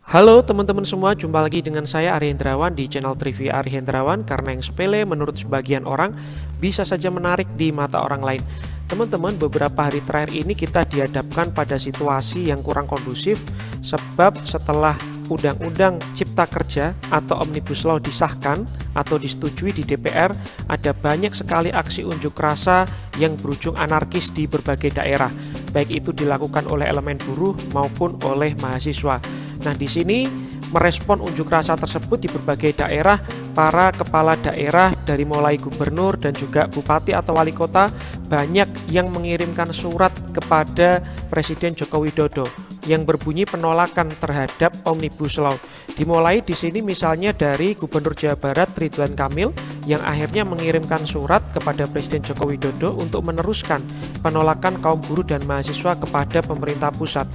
Halo teman-teman semua, jumpa lagi dengan saya Ari Hendrawan di channel Trivia Ari Hendrawan. Karena yang sepele menurut sebagian orang bisa saja menarik di mata orang lain. Teman-teman, beberapa hari terakhir ini kita dihadapkan pada situasi yang kurang kondusif. Sebab setelah Undang-Undang Cipta Kerja atau Omnibus Law disahkan atau disetujui di DPR, ada banyak sekali aksi unjuk rasa yang berujung anarkis di berbagai daerah, baik itu dilakukan oleh elemen buruh maupun oleh mahasiswa. Nah, di sini merespon unjuk rasa tersebut di berbagai daerah, para kepala daerah dari mulai gubernur dan juga bupati atau wali kota banyak yang mengirimkan surat kepada Presiden Joko Widodo yang berbunyi penolakan terhadap Omnibus Law. Dimulai di sini misalnya dari Gubernur Jawa Barat Ridwan Kamil yang akhirnya mengirimkan surat kepada Presiden Joko Widodo untuk meneruskan penolakan kaum buruh dan mahasiswa kepada pemerintah pusat.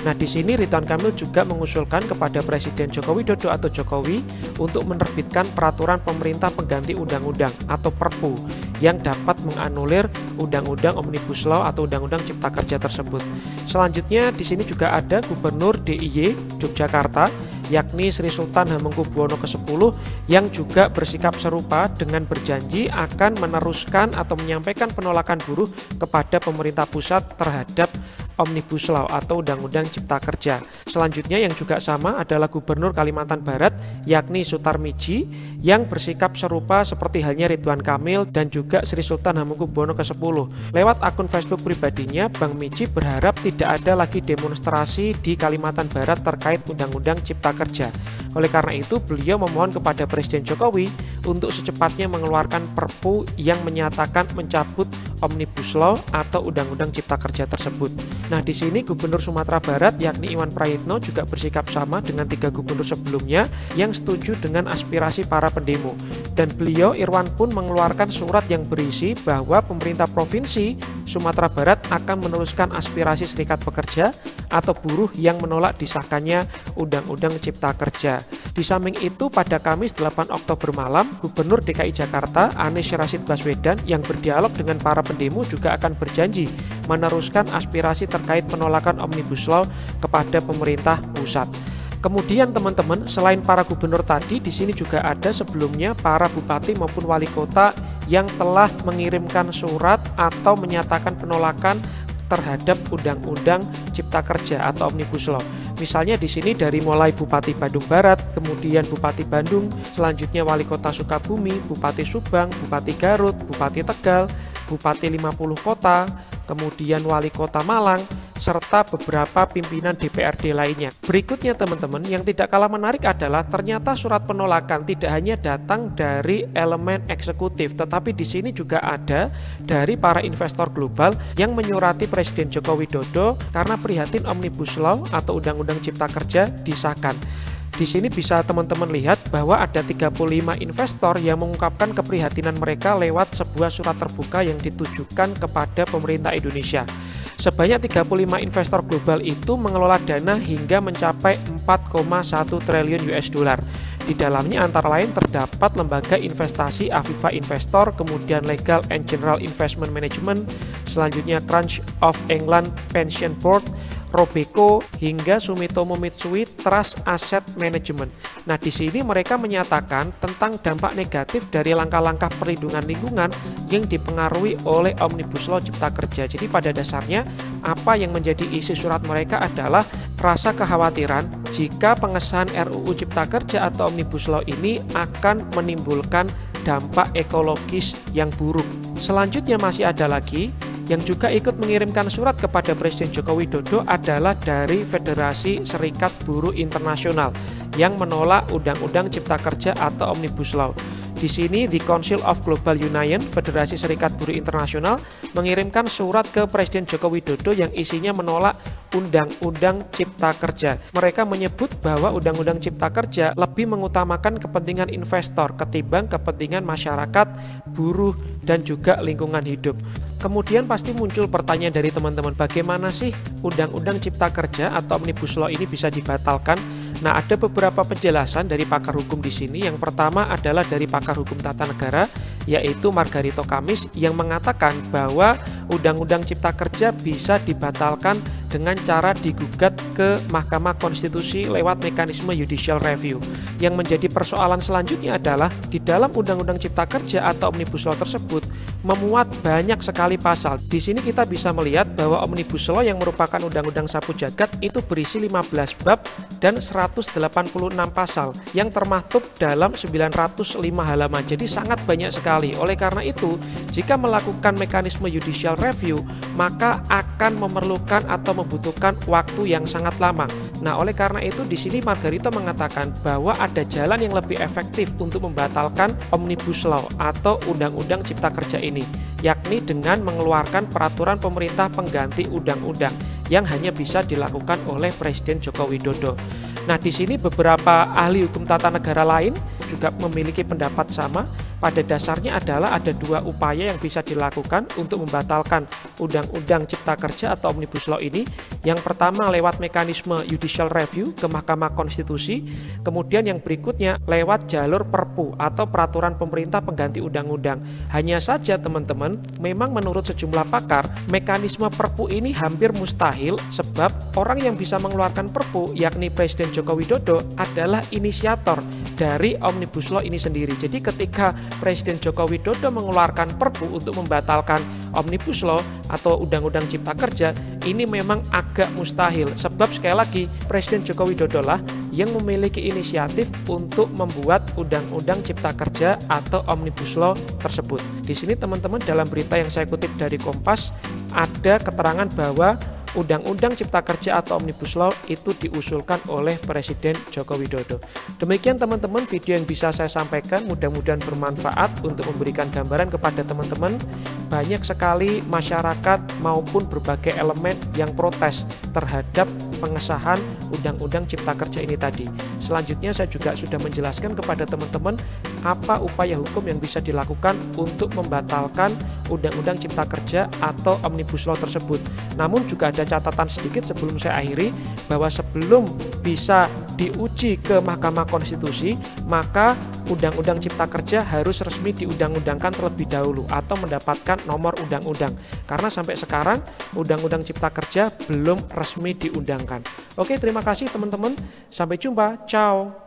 Nah, di sini Ridwan Kamil juga mengusulkan kepada Presiden Joko Widodo atau Jokowi untuk menerbitkan peraturan pemerintah pengganti undang-undang atau Perpu yang dapat menganulir Undang-Undang Omnibus Law atau Undang-Undang Cipta Kerja tersebut. Selanjutnya di sini juga ada Gubernur DIY Yogyakarta yakni Sri Sultan Hamengkubuwono ke-10 yang juga bersikap serupa dengan berjanji akan meneruskan atau menyampaikan penolakan buruh kepada pemerintah pusat terhadap Omnibus Law atau Undang-Undang Cipta Kerja. Selanjutnya yang juga sama adalah Gubernur Kalimantan Barat yakni Sutar-Miji yang bersikap serupa seperti halnya Ridwan Kamil dan juga Sri Sultan Hamengkubuwono ke-10. Lewat akun Facebook pribadinya, Bang Miji berharap tidak ada lagi demonstrasi di Kalimantan Barat terkait Undang-Undang Cipta Kerja. Oleh karena itu, beliau memohon kepada Presiden Jokowi untuk secepatnya mengeluarkan Perpu yang menyatakan mencabut Omnibus Law atau Undang-Undang Cipta Kerja tersebut. Nah, di sini Gubernur Sumatera Barat yakni Iwan Prayitno juga bersikap sama dengan 3 gubernur sebelumnya yang setuju dengan aspirasi para pendemo. Dan beliau Irwan pun mengeluarkan surat yang berisi bahwa pemerintah provinsi Sumatera Barat akan meneruskan aspirasi serikat pekerja atau buruh yang menolak disahkannya Undang-Undang Cipta Kerja. Di samping itu, pada Kamis 8 Oktober malam, Gubernur DKI Jakarta Anies Rashid Baswedan yang berdialog dengan para pendemo juga akan berjanji meneruskan aspirasi terkait penolakan Omnibus Law kepada pemerintah pusat. Kemudian teman-teman, selain para gubernur tadi, di sini juga ada sebelumnya para bupati maupun wali kota yang telah mengirimkan surat atau menyatakan penolakan terhadap Undang-Undang Cipta Kerja atau Omnibus Law. Misalnya di sini dari mulai Bupati Bandung Barat, kemudian Bupati Bandung, selanjutnya Wali Kota Sukabumi, Bupati Subang, Bupati Garut, Bupati Tegal, Bupati 50 Kota, kemudian Wali Kota Malang, serta beberapa pimpinan DPRD lainnya. Berikutnya teman-teman, yang tidak kalah menarik adalah ternyata surat penolakan tidak hanya datang dari elemen eksekutif, tetapi di sini juga ada dari para investor global yang menyurati Presiden Joko Widodo karena prihatin Omnibus Law atau Undang-Undang Cipta Kerja disahkan. Di sini bisa teman-teman lihat bahwa ada 35 investor yang mengungkapkan keprihatinan mereka lewat sebuah surat terbuka yang ditujukan kepada pemerintah Indonesia. Sebanyak 35 investor global itu mengelola dana hingga mencapai 4,1 triliun US dollar. Di dalamnya antara lain terdapat lembaga investasi Aviva Investor, kemudian Legal and General Investment Management, selanjutnya Crunch of England Pension Board, Robeco, hingga Sumitomo Mitsui Trust Asset Management. Nah, di sini mereka menyatakan tentang dampak negatif dari langkah-langkah perlindungan lingkungan yang dipengaruhi oleh Omnibus Law Cipta Kerja. Jadi pada dasarnya apa yang menjadi isi surat mereka adalah rasa kekhawatiran jika pengesahan RUU Cipta Kerja atau Omnibus Law ini akan menimbulkan dampak ekologis yang buruk. Selanjutnya masih ada lagi yang juga ikut mengirimkan surat kepada Presiden Joko Widodo adalah dari Federasi Serikat Buruh Internasional yang menolak Undang-Undang Cipta Kerja atau Omnibus Law. Di sini The Council of Global Union, Federasi Serikat Buruh Internasional, mengirimkan surat ke Presiden Joko Widodo yang isinya menolak Undang-Undang Cipta Kerja. Mereka menyebut bahwa Undang-Undang Cipta Kerja lebih mengutamakan kepentingan investor ketimbang kepentingan masyarakat, buruh, dan juga lingkungan hidup. Kemudian pasti muncul pertanyaan dari teman-teman, bagaimana sih Undang-Undang Cipta Kerja atau Omnibus Law ini bisa dibatalkan? Nah, ada beberapa penjelasan dari pakar hukum di sini. Yang pertama adalah dari pakar hukum tata negara, yaitu Margarito Kamis, yang mengatakan bahwa Undang-Undang Cipta Kerja bisa dibatalkan dengan cara digugat ke Mahkamah Konstitusi lewat mekanisme judicial review. Yang menjadi persoalan selanjutnya adalah di dalam Undang-Undang Cipta Kerja atau Omnibus Law tersebut memuat banyak sekali pasal. Di sini kita bisa melihat bahwa Omnibus Law yang merupakan undang-undang sapu jagat itu berisi 15 bab dan 186 pasal yang termaktub dalam 905 halaman. Jadi sangat banyak sekali. Oleh karena itu, jika melakukan mekanisme judicial review, maka akan memerlukan atau membutuhkan waktu yang sangat lama. Nah, oleh karena itu di sini Margarito mengatakan bahwa ada jalan yang lebih efektif untuk membatalkan Omnibus Law atau Undang-Undang Cipta Kerja ini, yakni dengan mengeluarkan peraturan pemerintah pengganti undang-undang yang hanya bisa dilakukan oleh Presiden Joko Widodo. Nah, di sini beberapa ahli hukum tata negara lain juga memiliki pendapat sama. Pada dasarnya adalah ada dua upaya yang bisa dilakukan untuk membatalkan Undang-Undang Cipta Kerja atau Omnibus Law ini. Yang pertama lewat mekanisme judicial review ke Mahkamah Konstitusi, kemudian yang berikutnya lewat jalur Perpu atau peraturan pemerintah pengganti undang-undang. Hanya saja teman-teman, memang menurut sejumlah pakar, mekanisme Perpu ini hampir mustahil sebab orang yang bisa mengeluarkan Perpu, yakni Presiden Joko Widodo, adalah inisiator dari Omnibus Law ini sendiri. Jadi ketika Presiden Joko Widodo mengeluarkan Perpu untuk membatalkan Omnibus Law atau Undang-Undang Cipta Kerja, ini memang agak mustahil sebab sekali lagi Presiden Joko Widodo lah yang memiliki inisiatif untuk membuat Undang-Undang Cipta Kerja atau Omnibus Law tersebut. Di sini teman-teman, dalam berita yang saya kutip dari Kompas ada keterangan bahwa Undang-Undang Cipta Kerja atau Omnibus Law itu diusulkan oleh Presiden Joko Widodo. Demikian teman-teman video yang bisa saya sampaikan, mudah-mudahan bermanfaat untuk memberikan gambaran kepada teman-teman. Banyak sekali masyarakat maupun berbagai elemen yang protes terhadap pengesahan Undang-Undang Cipta Kerja ini tadi. Selanjutnya saya juga sudah menjelaskan kepada teman-teman apa upaya hukum yang bisa dilakukan untuk membatalkan Undang-Undang Cipta Kerja atau Omnibus Law tersebut. Namun juga ada catatan sedikit sebelum saya akhiri, bahwa sebelum bisa diuji ke Mahkamah Konstitusi, maka Undang-Undang Cipta Kerja harus resmi diundang-undangkan terlebih dahulu atau mendapatkan nomor undang-undang. Karena sampai sekarang Undang-Undang Cipta Kerja belum resmi diundangkan. Oke, terima kasih teman-teman. Sampai jumpa. Ciao.